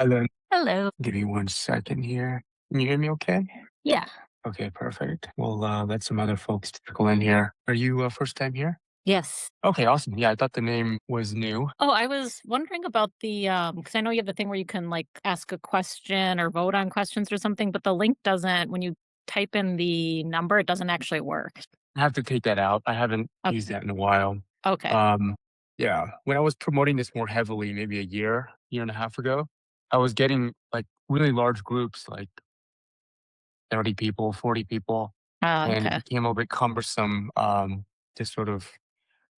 Hello. Hello. Give me 1 second here. Can you hear me okay? Yeah. Okay, perfect. We'll let some other folks trickle in here. Are you first time here? Yes. Okay, awesome. Yeah, I thought the name was new. Oh, I was wondering about the because I know you have the thing where you can like ask a question or vote on questions or something, but the link doesn't when you type in the number, it doesn't actually work. I have to take that out. I haven't used Okay. that in a while. Okay. Um, yeah, when I was promoting this more heavily, maybe a year and a half ago, I was getting like really large groups, like 30 people, 40 people, and it Okay. became a little bit cumbersome to sort of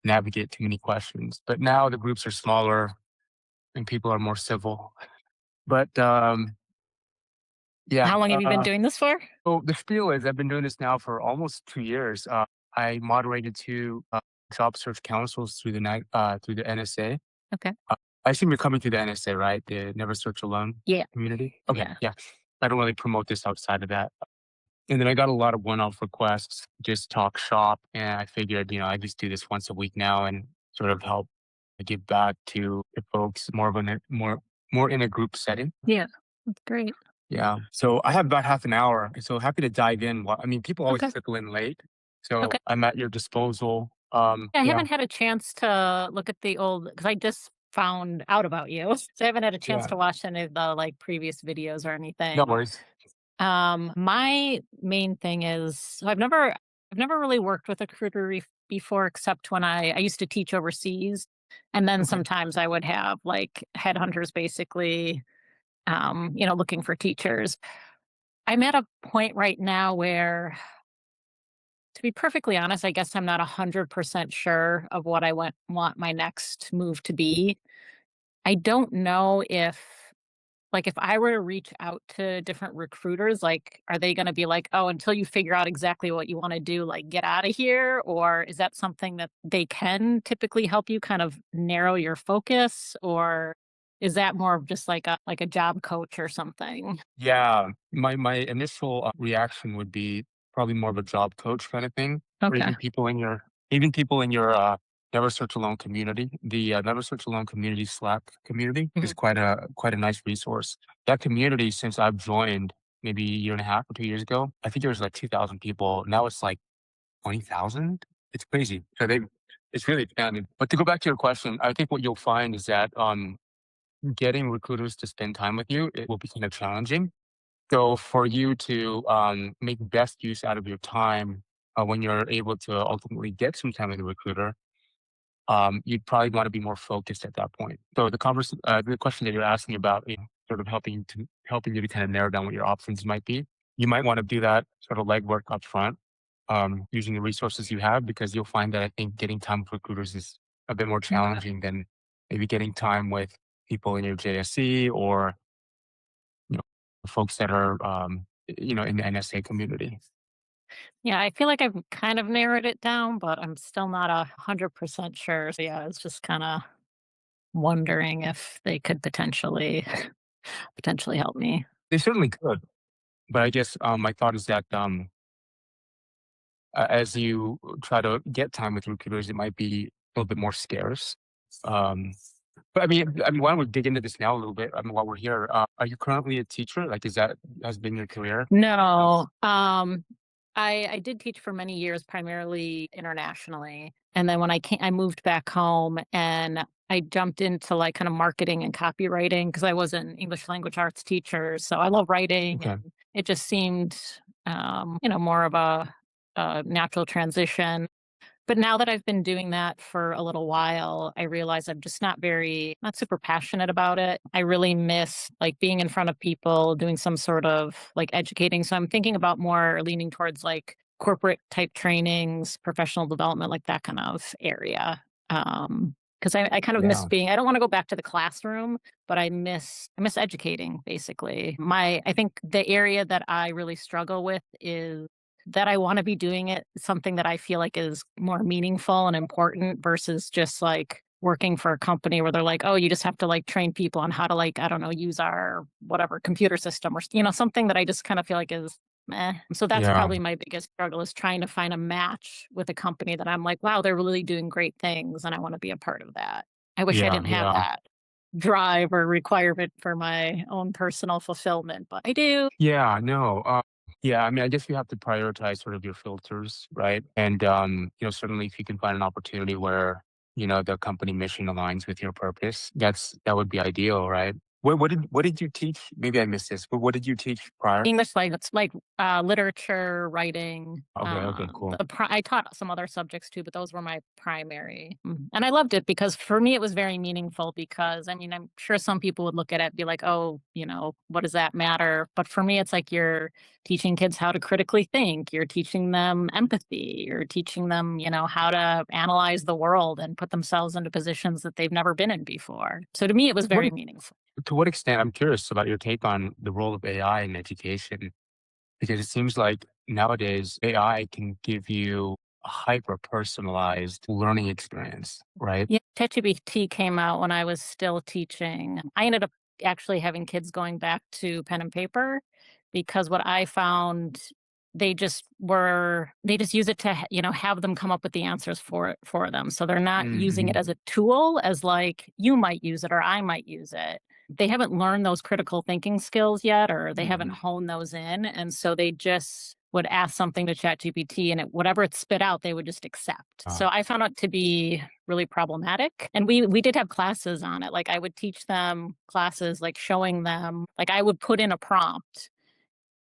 navigate too many questions. But now the groups are smaller and people are more civil. But yeah, How long have you been doing this for? so the spiel is I've been doing this now for almost 2 years. I moderated two job search councils through the NSA. Okay. I assume you're coming through the NSA, right? The Never Search Alone Yeah. community. Okay, Yeah. yeah. I don't really promote this outside of that. And then I got a lot of one-off requests, just talk shop, and I figured, I just do this once a week now and sort of help give back to the folks more in a group setting. Yeah. That's great. Yeah. So I have about half an hour. So happy to dive in. I mean, people always Okay. trickle in late. So Okay. I'm at your disposal. Yeah, I Yeah. haven't had a chance to look at the old because I just found out about you. So I haven't had a chance Yeah. to watch any of the like previous videos or No anything. worries. My main thing is so I've never really worked with a recruiter before except when I used to teach overseas. And then Okay. sometimes I would have like headhunters basically looking for teachers. I'm at a point right now where to be perfectly honest, I guess I'm not 100% sure of what want my next move to be. I don't know if I were to reach out to different recruiters, like, are they gonna be like, "Oh, until you figure out exactly what you wanna do, like, get out of here?" Or is that something that they can typically help you kind of narrow your focus? Or is that more of just like a job coach or something? Yeah. My initial reaction would be probably more of a job coach kind of thing, or Okay. even people in your Never Search Alone community. The Never Search Alone community Slack community is Mhm. quite a nice resource. That community, since I've joined maybe a year and a half or 2 years ago, I think there was like 2,000 people. Now it's like 20,000. It's crazy. It's really expanded. But to go back to your question, I think what you'll find is that getting recruiters to spend time with you, it will be kind of challenging. So for you to make best use out of your time when you're able to ultimately get some time with a recruiter, you'd probably want to be more focused at that point. So the question that you're asking about, sort of helping you to kind of narrow down what your options might be. You might want to do that sort of legwork up front, using the resources you have, because you'll find that I think getting time with recruiters is a bit more challenging than maybe getting time with people in your JSC or you know, folks that are, in the NSA community. Yeah, I feel like I've kind of narrowed it down, but I'm still not 100% sure. So yeah, it's just kinda wondering if they could potentially help me. They certainly could, but I guess my thought is that as you try to get time with recruiters, it might be a little bit more scarce. Um, but I mean, why don't we dig into this now a little bit? I mean, while we're here, are you currently a teacher? Like, is that has been your career? No, I did teach for many years, primarily internationally, and then when I moved back home and I jumped into, like, kind of marketing and copywriting because I was an English language arts teacher, so I love writing, Okay. and it just seemed, more of a natural transition. But now that I've been doing that for a little while, I realize I'm just not super passionate about it. I really miss like being in front of people, doing some sort of like educating. So I'm thinking about more leaning towards like corporate type trainings, professional development, like that kind of area. Because I kind of miss Yeah. being, I don't want to go back to the classroom, but I miss educating basically. I think the area that I really struggle with is that I wanna be doing it something that I feel like is more meaningful and important versus just, like, working for a company where they're like, "Oh, you just have to, like, train people on how to, like, I don't know, use our whatever computer system," or something that I just kinda feel like is meh. So that's Yeah. probably my biggest struggle is trying to find a match with a company that I'm like, "Wow, they're really doing great things, and I wanna be a part of that." I wish I Yeah. didn't have Yeah. that. drive or requirement for my own personal fulfillment, but I do. Yeah, no, yeah, I mean, I guess you have to prioritize sort of your filters, right? And, certainly if you can find an opportunity where, the company mission aligns with your purpose, that would be ideal, right? What did you teach? Maybe I missed this, but what did you teach prior? English, like it's like literature, writing. Okay, okay, cool. I taught some other subjects too, but those were my primary. And I loved it because for me it was very meaningful. Because I mean, I'm sure some people would look at it and be like, "Oh, what does that matter?" But for me, it's like you're teaching kids how to critically think. You're teaching them empathy. You're teaching them, how to analyze the world and put themselves into positions that they've never been in before. So to me, it was What very meaningful. To what extent, I'm curious about your take on the role of AI in education, because it seems like nowadays AI can give you a hyper personalized learning experience, right? Yeah, ChatGPT came out when I was still teaching. I ended up actually having kids going back to pen and paper because what I found, they just use it to have them come up with the answers for them. So they're not using it Mhm. as a tool as like you might use it or I might use it. They haven't learned those critical thinking skills yet, or they haven't Mhm. honed those in, and so they just would ask something to ChatGPT, and whatever it spit out, they would just accept. Uh, So I found it to be really problematic, and we did have classes on it. Like, I would teach them classes, like, showing them like, I would put in a prompt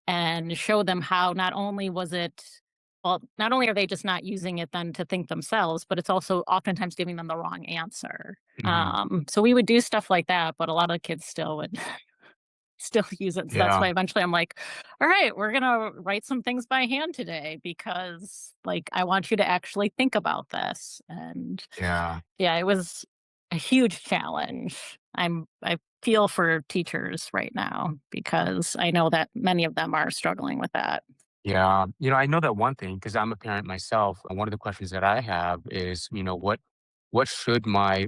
and show them how not only was it well, not only are they just not using it then to think themselves, but it's also oftentimes giving them the wrong answer. mhm. So we would do stuff like that, but a lot of kids still would still use it. So that's Yeah, why eventually I'm like, all right, we're going to write some things by hand today because like I want you to actually think about this. And yeah, yeah, it was a huge challenge. I feel for teachers right now because I know that many of them are struggling with that. yeah. I know that one thing because I'm a parent myself. And one of the questions that I have is, what should my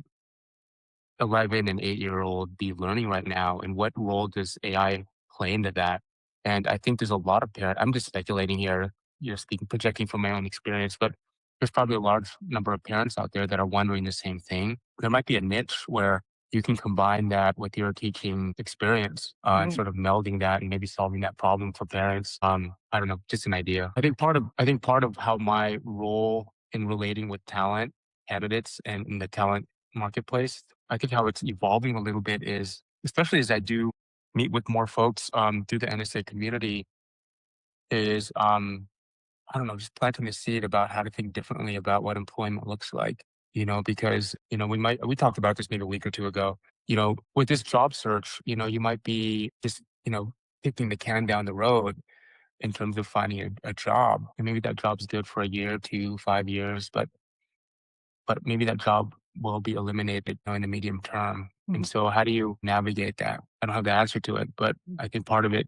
11 and 8-year-old be learning right now, and what role does AI play into that? And I think there's a lot of parents. I'm just speculating here, speaking, projecting from my own experience, but there's probably a large number of parents out there that are wondering the same thing. There might be a niche where you can combine that with your teaching experience and Mhm. sort of melding that and maybe solving that problem for parents. I don't know, just an idea. I think part of how my role in relating with talent candidates and in the talent marketplace, I think how it's evolving a little bit is, especially as I do meet with more folks through the NSA community, is I don't know, just planting the seed about how to think differently about what employment looks like. Because we talked about this maybe a week or two ago. With this job search, you might be just kicking the can down the road in terms of finding a job, and maybe that job's good for a year, 2, 5 years, but maybe that job will be eliminated, in the medium term. And Mhm. so how do you navigate that? I don't have the answer to it, but I think part of it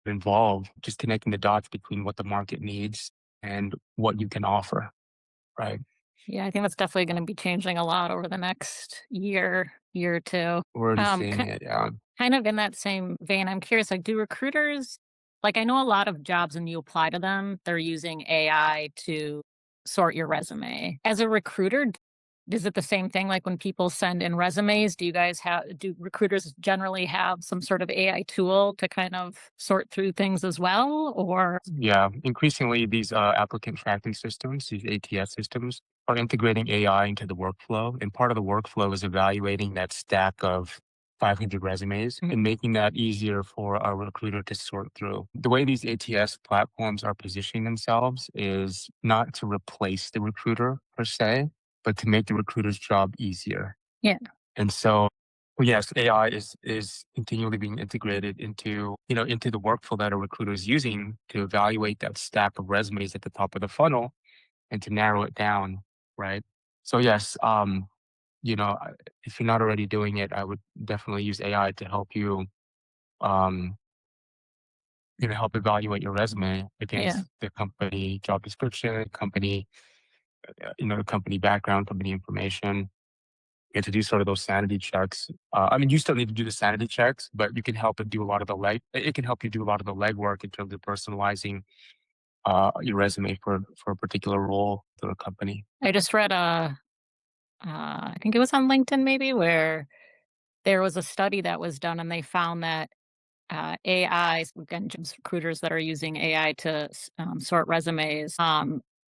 involve just connecting the dots between what the market needs and what you can offer, right? Yeah, I think that's definitely going to be changing a lot over the next year or two. We're already Um, seeing it. Yeah. Kind of in that same vein, I'm curious, like, do recruiters like, I know a lot of jobs when you apply to them, they're using AI to sort your resume. As a recruiter, is it the same thing? Like, when people send in resumes, do recruiters generally have some sort of AI tool to kind of sort through things as well? Or Yeah. Increasingly, these applicant tracking systems, these ATS systems, are integrating AI into the workflow. And part of the workflow is evaluating that stack of 500 resumes Mhm. and making that easier for a recruiter to sort through. The way these ATS platforms are positioning themselves is not to replace the recruiter per se, but to make the recruiter's job easier. Yeah, And so, well, yes, AI is continually being integrated into the workflow that a recruiter is using to evaluate that stack of resumes at the top of the funnel and to narrow it down, right? So yes, if you're not already doing it, I would definitely use AI to help you, um, help evaluate your resume yeah. against the company job description, the company background, company information, and to do sort of those sanity checks. I mean, you still need to do the sanity checks, but you can help it do a lot of the leg. It can help you do a lot of the legwork in terms of personalizing your resume for a particular role for a company. I just read I think it was on LinkedIn maybe, where There was a study that was done, and they found that AIs, again, just recruiters that are using AI to sort resumes,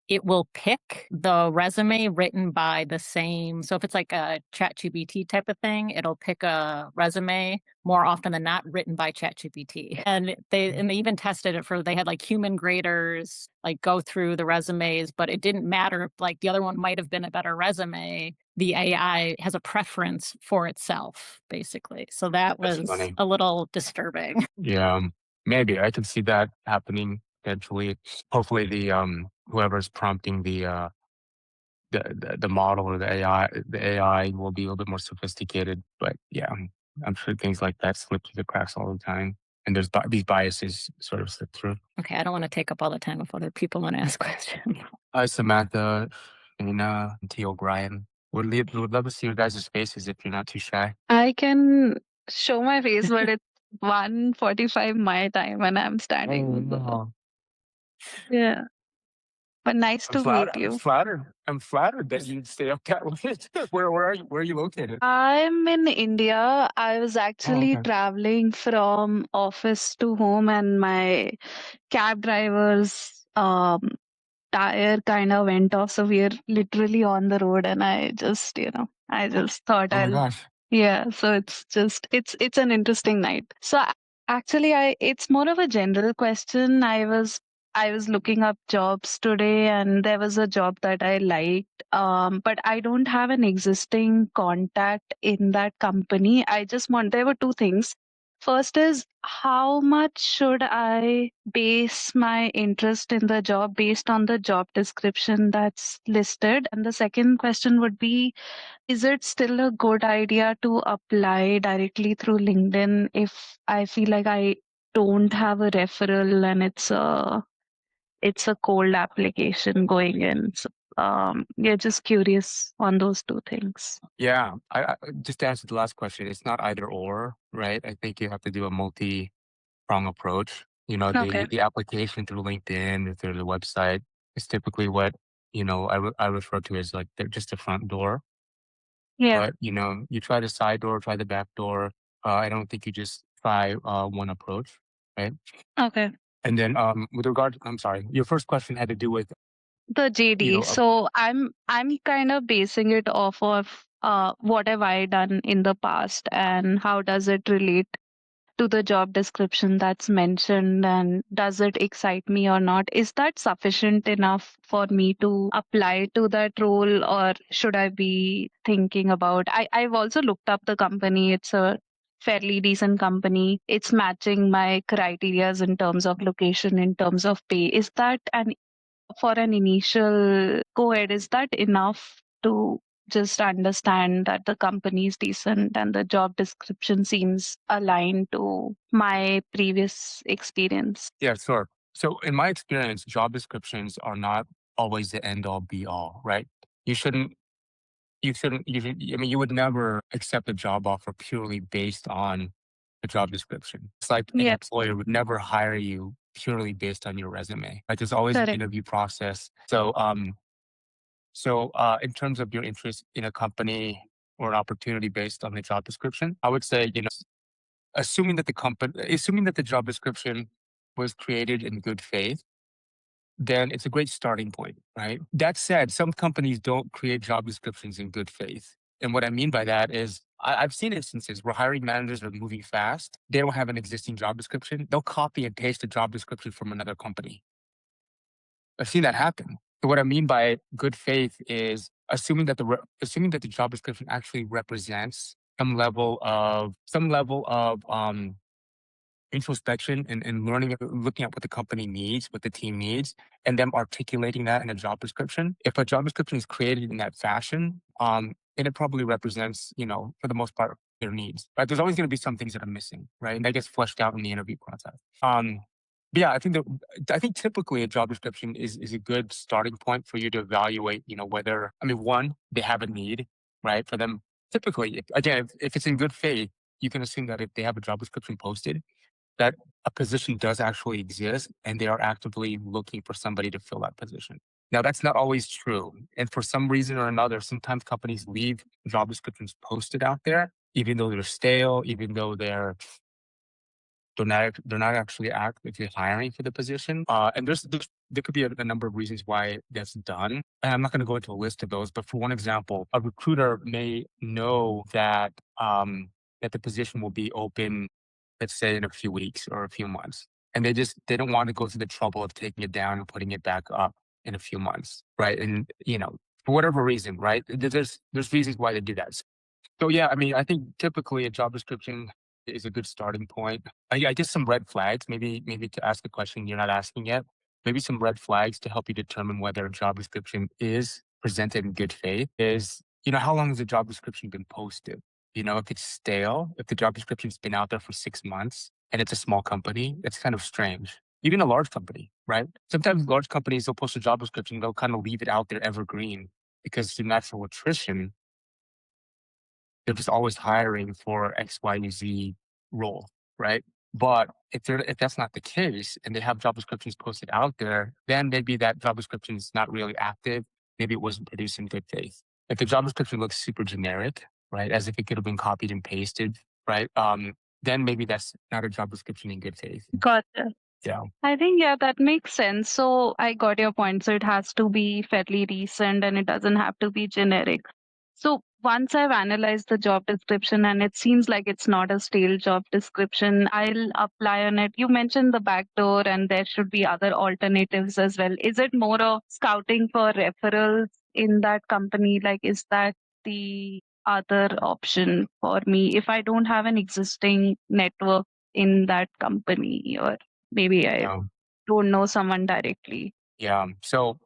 it will pick the resume written by the same. So if it's like a ChatGPT type of thing, it'll pick a resume more often than not written by ChatGPT. And they even tested it for they had like human graders like go through the resumes, but it didn't matter if like the other one might have been a better resume. The AI has a preference for itself, basically. So that That's was funny. a little disturbing. Yeah, maybe I can see that happening eventually. Hopefully, the whoever's prompting the model or the AI will be a little bit more sophisticated. But yeah, I'm sure things like that slip through the cracks all the time, and these biases sort of slip through. Okay, I don't wanna take up all the time if other people wanna ask questions. Hi, Samantha, Nina, and T. O'Brien. Would love to see your guys' faces if you're not too shy. I can show my face, but it's 1:45 my time and I'm Oh standing. no. Yeah, but nice I'm to flattered. meet I'm you. flattered. I'm flattered that you'd stay up that late. Where are you located? I'm in India. I was Oh, actually okay. traveling from office to home, and my cab driver's tire kind of went off. So we're literally on the road, and I just thought Oh my I'll gosh. yeah, so it's an interesting night. So actually it's more of a general question. I was looking up jobs today and there was a job that I liked. But I don't have an existing contact in that company. There were two things. First is how much should I base my interest in the job based on the job description that's listed? And the second question would be, is it still a good idea to apply directly through LinkedIn if I feel like I don't have a referral and it's a cold application going in? So, yeah, just curious on those two things. Yeah. Just to answer the last question, it's not either or, right? I think you have to do a multi-prong approach. Okay. The application through LinkedIn or through the website is typically what, I refer to as like just the front door. Yeah. But, you try the side door, try the back door. I don't think you just try one approach, right? Okay. And then I'm sorry, your first question had to do with, The you JD. know, So I'm kind of basing it off of what have I done in the past and how does it relate to the job description that's mentioned, and does it excite me or not? Is that sufficient enough for me to apply to that role, or should I be thinking about I've also looked up the company. It's a fairly decent company. It's matching my criterias in terms of location, in terms of pay. Is that an for an initial go ahead, is that enough to just understand that the company is decent and the job description seems aligned to my previous experience? yeah, sure. So in my experience, job descriptions are not always the end all be all, right? You shouldn't, I mean, you would never accept a job offer purely based on the job description. It's like an Yep, employer would never hire you purely based on your resume. Like there's always an correct. interview process. So, in terms of your interest in a company or an opportunity based on the job description, I would say, assuming that the job description was created in good faith, then it's a great starting point, right? That said, some companies don't create job descriptions in good faith. And what I mean by that is I've seen instances where hiring managers are moving fast. They don't have an existing job description. They'll copy and paste a job description from another company. I've seen that happen. So what I mean by good faith is assuming that the job description actually represents some level of introspection and learning, looking at what the company needs, what the team needs, and them articulating that in a job description. If a job description is created in that fashion, then it probably represents, for the most part, their needs. Right? There's always going to be some things that are missing, right? And that gets fleshed out in the interview process. But yeah, I think typically a job description is a good starting point for you to evaluate, whether, I mean, one, they have a need, right? For them, typically, again, if it's in good faith, you can assume that if they have a job description posted, that a position does actually exist and they are actively looking for somebody to fill that position. Now, that's not always true. And for some reason or another, sometimes companies leave job descriptions posted out there, even though they're stale, even though they're not actually actively hiring for the position. And there could be a number of reasons why that's done. And I'm not going to go into a list of those, but for one example, a recruiter may know that the position will be open, let's say in a few weeks or a few months, and they don't want to go through the trouble of taking it down and putting it back up in a few months, right? And for whatever reason, right? There's reasons why they do that. So yeah, I mean, I think typically a job description is a good starting point. I guess some red flags, maybe to ask a question you're not asking yet, maybe some red flags to help you determine whether a job description is presented in good faith is, how long has the job description been posted? If it's stale, if the job description's been out there for 6 months and it's a small company, that's kind of strange. Even a large company, right? Sometimes large companies will post a job description, they'll kind of leave it out there evergreen because through natural attrition, they're just always hiring for X, Y, and Z role, right? But if that's not the case and they have job descriptions posted out there, then maybe that job description is not really active. Maybe it wasn't produced in good faith. If the job description looks super generic, right, as if it could have been copied and pasted, right, then maybe that's not a job description in good faith. Gotcha. Yeah. I think, yeah, that makes sense. So I got your point. So it has to be fairly recent and it doesn't have to be generic. So once I've analyzed the job description and it seems like it's not a stale job description, I'll apply on it. You mentioned the back door and there should be other alternatives as well. Is it more of scouting for referrals in that company? Like, is that the other option for me if I don't have an existing network in that company, or maybe I Yeah. don't know someone directly? Yeah. So,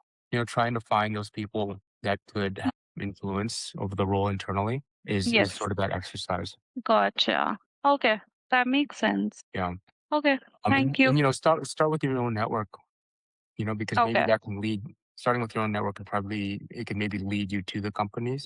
trying to find those people that could have influence over the role internally is Yes, sort of that exercise. gotcha. Okay, that makes sense. Yeah. Okay, thank you. And start with your own network, because maybe Okay, that can lead starting with your own network it can maybe lead you to the companies,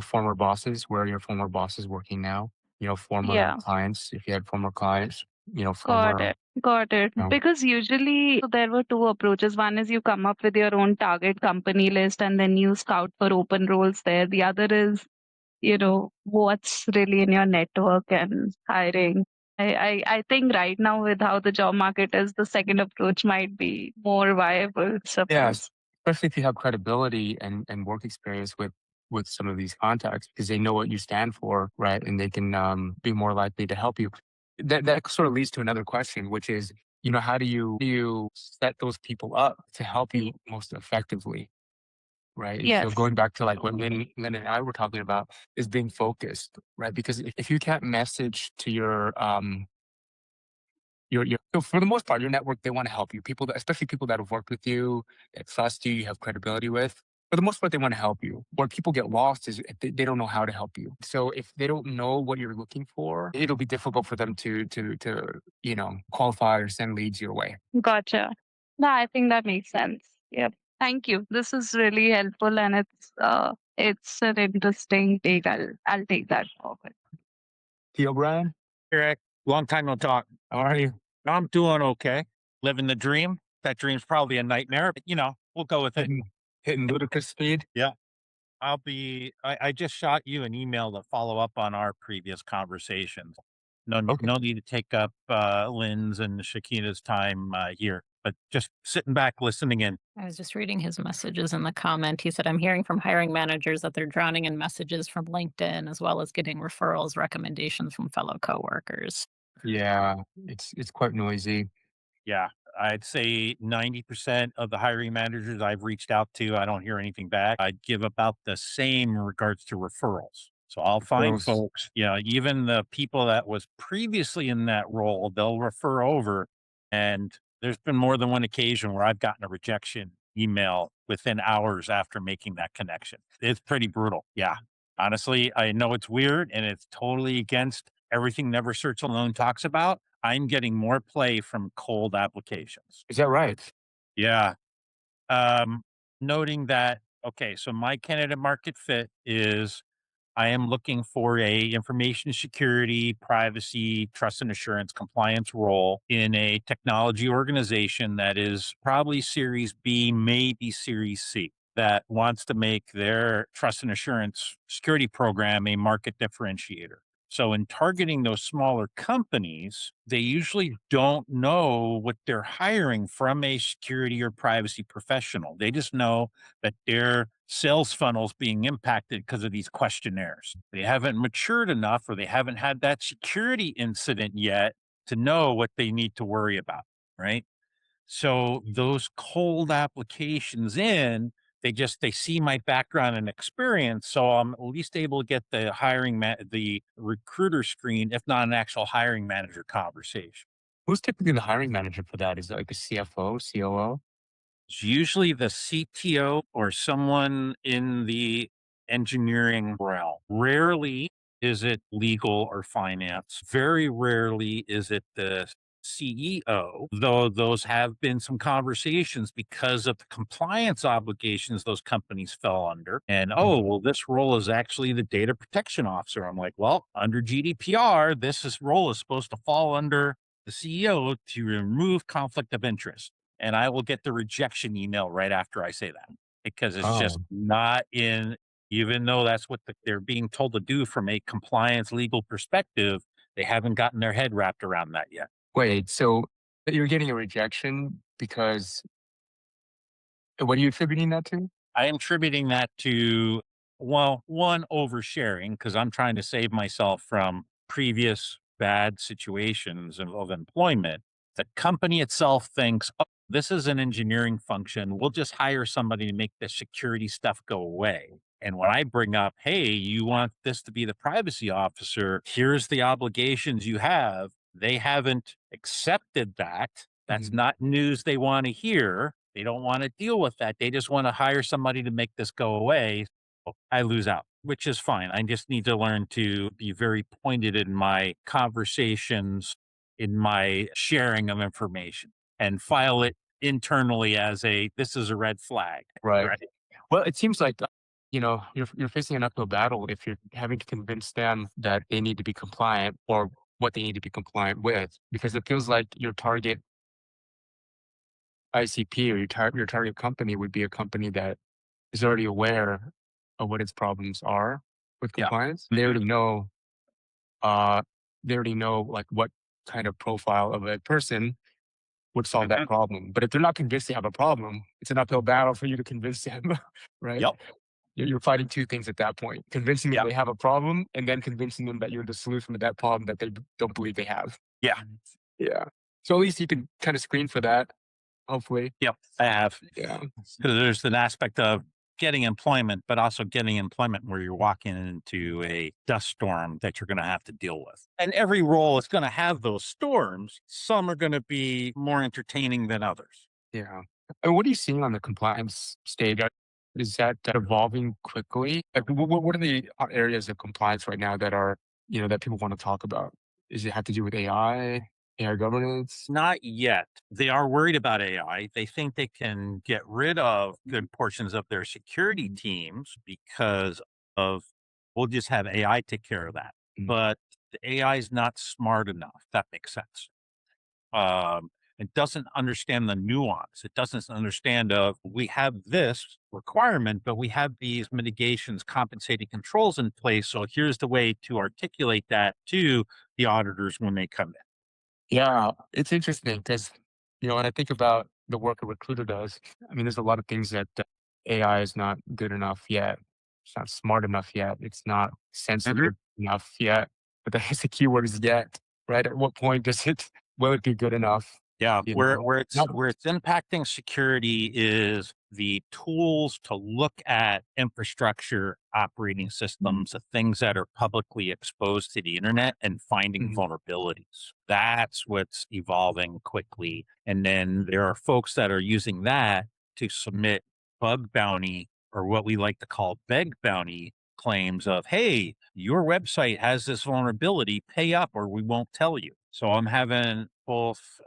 former bosses, where are your former bosses working now, former yeah, clients, if you had former clients, got former, it. Got it. you know, Because usually so there were two approaches. One is you come up with your own target company list and then you scout for open roles there. The other is, what's really in your network and hiring. I think right now with how the job market is, the second approach might be more viable, suppose. yes, especially if you have credibility and work experience with some of these contacts because they know what you stand for, right? And they can be more likely to help you. That sort of leads to another question, which is, how do you set those people up to help you most effectively, right? So Yes. going back to like what Lynn and I were talking about is being focused, right? Because if you can't message to your so for the most part, your network, they want to help you. Especially people that have worked with you, that trust you, you have credibility with. For the most part, they want to help you. Where people get lost is if they don't know how to help you. So if they don't know what you're looking for, it'll be difficult for them to qualify or send leads your way. Gotcha. No, I think that makes sense. Yep. Thank you. This is really helpful and it's an interesting take. I'll take that forward. Theo Brian, Eric, long time no talk. how are you? I'm doing okay. Living the dream. That dream's probably a nightmare, but we'll go with it. Hitting ludicrous speed. Yeah. I just shot you an email to follow up on our previous conversations. No, Okay. no need to take up Lynn's and Shakina's time here, but just sitting back, listening in. I was just reading his messages in the comment. He said, I'm hearing from hiring managers that they're drowning in messages from LinkedIn as well as getting referrals, recommendations from fellow coworkers. Yeah, it's quite noisy. Yeah, I'd say 90% of the hiring managers I've reached out to, I don't hear anything back. I'd give about the same in regards to referrals. So I'll find Girls. folks, even the people that was previously in that role, they'll refer over. And there's been more than one occasion where I've gotten a rejection email within hours after making that connection. It's pretty brutal. Yeah. Honestly, I know it's weird and it's totally against everything Never Search Alone talks about. I'm getting more play from cold applications. Is that right? Yeah. Um, Noting that, okay, so my candidate market fit is I am looking for a information security, privacy, trust and assurance compliance role in a technology organization that is probably Series B, maybe Series C, that wants to make their trust and assurance security program a market differentiator. So in targeting those smaller companies, they usually don't know what they're hiring from a security or privacy professional. They just know that their sales funnel's being impacted because of these questionnaires. They haven't matured enough or they haven't had that security incident yet to know what they need to worry about, right? So those cold applications they see my background and experience, so I'm at least able to get the recruiter screen, if not an actual hiring manager conversation. Who's typically the hiring manager for that? Is it like the CFO, COO? It's usually the CTO or someone in the engineering realm. Rarely is it legal or finance. Very rarely is it the CEO, though those have been some conversations because of the compliance obligations those companies fell under. And oh, well, this role is actually the data protection officer. I'm like, well, under GDPR, role is supposed to fall under the CEO to remove conflict of interest, and I will get the rejection email right after I say that because it's just Oh, not in, even though that's what they're being told to do from a compliance legal perspective, they haven't gotten their head wrapped around that yet. wait. So you're getting a rejection because what are you attributing that to? I am attributing that to, well, one, oversharing because I'm trying to save myself from previous bad situations of employment. The company itself thinks, oh, this is an engineering function. We'll just hire somebody to make the security stuff go away. And when I bring up, hey, you want this to be the privacy officer, here's the obligations you have. They haven't accepted that. That's Mhm. not news they want to hear. They don't want to deal with that. They just want to hire somebody to make this go away. So I lose out, which is fine. I just need to learn to be very pointed in my conversations, in my sharing of information, and file it internally as this is a red flag. Right. Right. Well, it seems like, you're facing an uphill battle if you're having to convince them that they need to be compliant or what they need to be compliant with, because it feels like your target ICP or your target company would be a company that is already aware of what its problems are with Yeah. compliance. Uh, they already know like what kind of profile of a person would solve that Mhm. problem. But if they're not convinced they have a problem, it's an uphill battle for you to convince them, right? Yep. You're fighting two things at that point: convincing them Yeah. they have a problem, and then convincing them that you're the solution to that problem that they don't believe they have. Yeah. Yeah. So at least you can kind of screen for that. Hopefully. Yep. I have. Yeah. Because there's an aspect of getting employment, but also getting employment where you're walking into a dust storm that you're going to have to deal with. And every role is going to have those storms. Some are going to be more entertaining than others. Yeah. And what are you seeing on the compliance stage? Is that evolving quickly? Like, what are the areas of compliance right now that are, that people want to talk about? Does it have to do with AI governance? Not yet. They are worried about AI. They think they can get rid of good portions of their security teams because of, we'll just have AI take care of that. Mm. But the AI is not smart enough. That makes sense. It doesn't understand the nuance. It doesn't understand of we have this requirement, but we have these mitigations, compensating controls in place. So here's the way to articulate that to the auditors when they come in. Yeah, it's interesting because, when I think about the work a recruiter does, I mean, there's a lot of things that AI is not good enough yet. It's not smart enough yet. It's not Mhm. sensitive enough yet. But that's the key word is yet, right? At what point will it be good enough? Yeah, You where know, where it's not, where it's impacting security is the tools to look at infrastructure, operating systems, the things that are publicly exposed to the internet and finding Mhm. vulnerabilities. That's what's evolving quickly. And then there are folks that are using that to submit bug bounty or what we like to call beg bounty claims of, hey, your website has this vulnerability, pay up or we won't tell you. So I'm having both,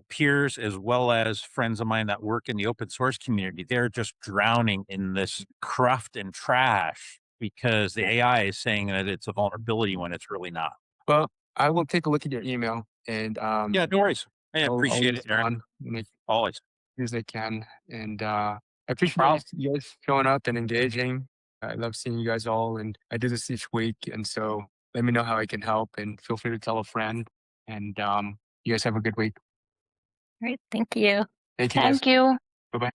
peers as well as friends of mine that work in the open source community. They're just drowning in this cruft and trash because the AI is saying that it's a vulnerability when it's really not. Well, I will take a look at your email and Yeah, no worries. I I'll appreciate it, Eric. respond when I Always. as I can. And I No appreciate problem. you guys showing up and engaging. I love seeing you guys all, and I do this each week, and so Let me know how I can help, and feel free to tell a friend. And you guys have a good week. All right. Thank you. Thank you guys. Thank you. Bye bye.